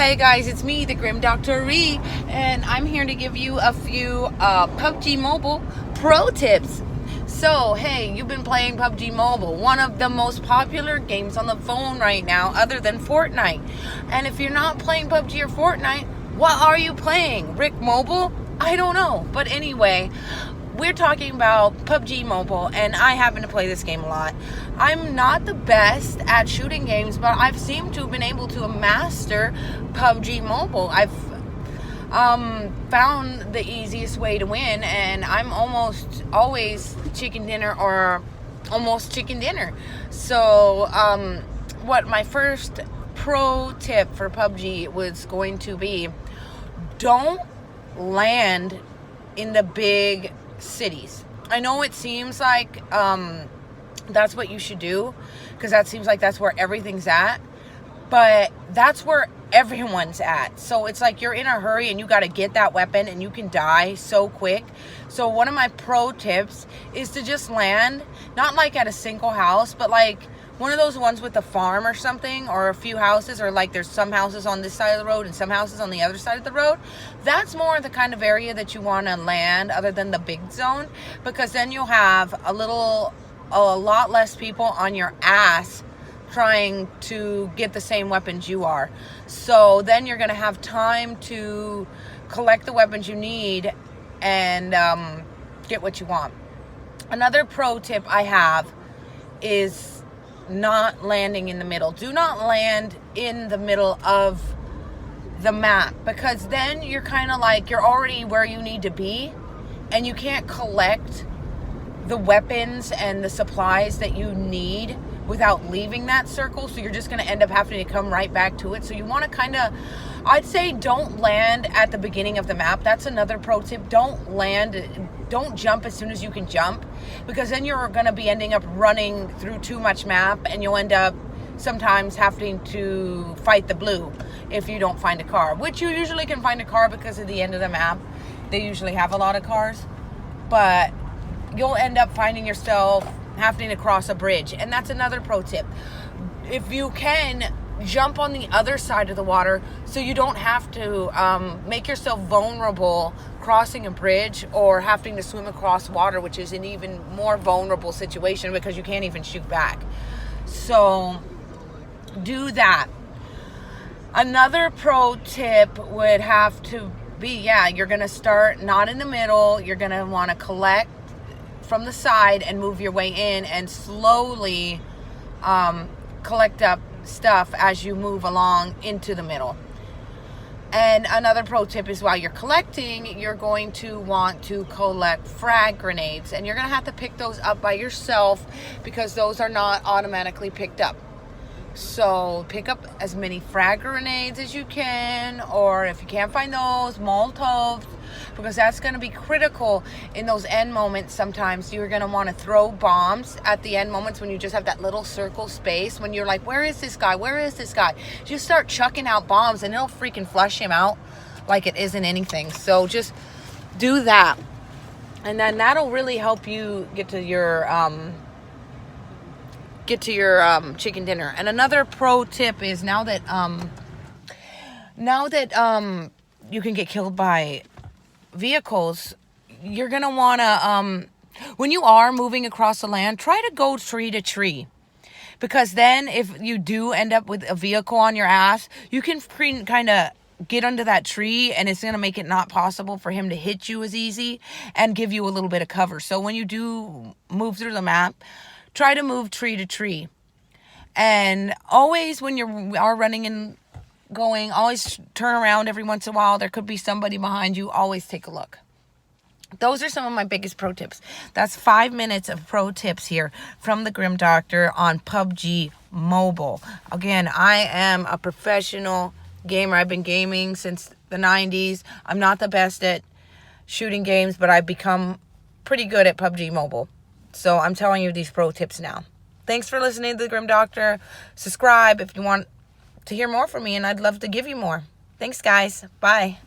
Hey guys, it's me, the Grim Dr. Ree, and I'm here to give you a few PUBG Mobile pro tips. So, hey, you've been playing PUBG Mobile, one of the most popular games on the phone right now, other than Fortnite. And if you're not playing PUBG or Fortnite, what are you playing? Rick Mobile? I don't know. But anyway, we're talking about PUBG Mobile, and I happen to play this game a lot. I'm not the best at shooting games, but I've seemed to have been able to master PUBG Mobile. I've found the easiest way to win, and I'm almost always chicken dinner or almost chicken dinner. So, what my first pro tip for PUBG was going to be, don't land in the big cities. I know it seems like that's what you should do, because that seems like that's where everything's at, but that's where everyone's at. So it's like you're in a hurry and you got to get that weapon, and you can die so quick. So one of my pro tips is to just land, not like at a single house, but like one of those ones with a farm or something, or a few houses, or like there's some houses on this side of the road and some houses on the other side of the road. That's more the kind of area that you want to land, other than the big zone, because then you'll have a lot less people on your ass trying to get the same weapons you are. So then you're going to have time to collect the weapons you need and get what you want. Another pro tip I have is not landing in the middle. Do not land in the middle of the map, because then you're kind of like you're already where you need to be, and you can't collect the weapons and the supplies that you need without leaving that circle. So you're just going to end up having to come right back to it. So you want to kind of, I'd say, don't land at the beginning of the map. That's another pro tip. Don't jump as soon as you can jump, because then you're going to be ending up running through too much map, and you'll end up sometimes having to fight the blue if you don't find a car, which you usually can find a car because at the end of the map they usually have a lot of cars, but you'll end up finding yourself having to cross a bridge. And that's another pro tip. If you can, jump on the other side of the water so you don't have to make yourself vulnerable crossing a bridge or having to swim across water, which is an even more vulnerable situation because you can't even shoot back. So do that. Another pro tip would have to be, you're going to start not in the middle. You're going to want to collect from the side and move your way in, and slowly collect up stuff as you move along into the middle. And another pro tip is, while you're collecting, you're going to want to collect frag grenades, and you're going to have to pick those up by yourself because those are not automatically picked up. So pick up as many frag grenades as you can, or if you can't find those, Molotovs, because that's going to be critical in those end moments. Sometimes you're going to want to throw bombs at the end moments when you just have that little circle space, when you're like, where is this guy? Where is this guy? Just start chucking out bombs and it'll freaking flush him out like it isn't anything. So just do that. And then that'll really help you get to your chicken dinner. And another pro tip is, now that you can get killed by vehicles, you're gonna want to when you are moving across the land, try to go tree to tree, because then if you do end up with a vehicle on your ass, you can kind of get under that tree, and it's going to make it not possible for him to hit you as easy and give you a little bit of cover. So when you do move through the map, try to move tree to tree. And always, when you are running and going, always turn around every once in a while. There could be somebody behind you. Always take a look. Those are some of my biggest pro tips. That's 5 minutes of pro tips here from the Grim Doctor on PUBG Mobile. Again, I am a professional gamer. I've been gaming since the 90s. I'm not the best at shooting games, but I've become pretty good at PUBG Mobile. So I'm telling you these pro tips now. Thanks for listening to the Grim Doctor. Subscribe if you want to hear more from me, and I'd love to give you more. Thanks, guys. Bye.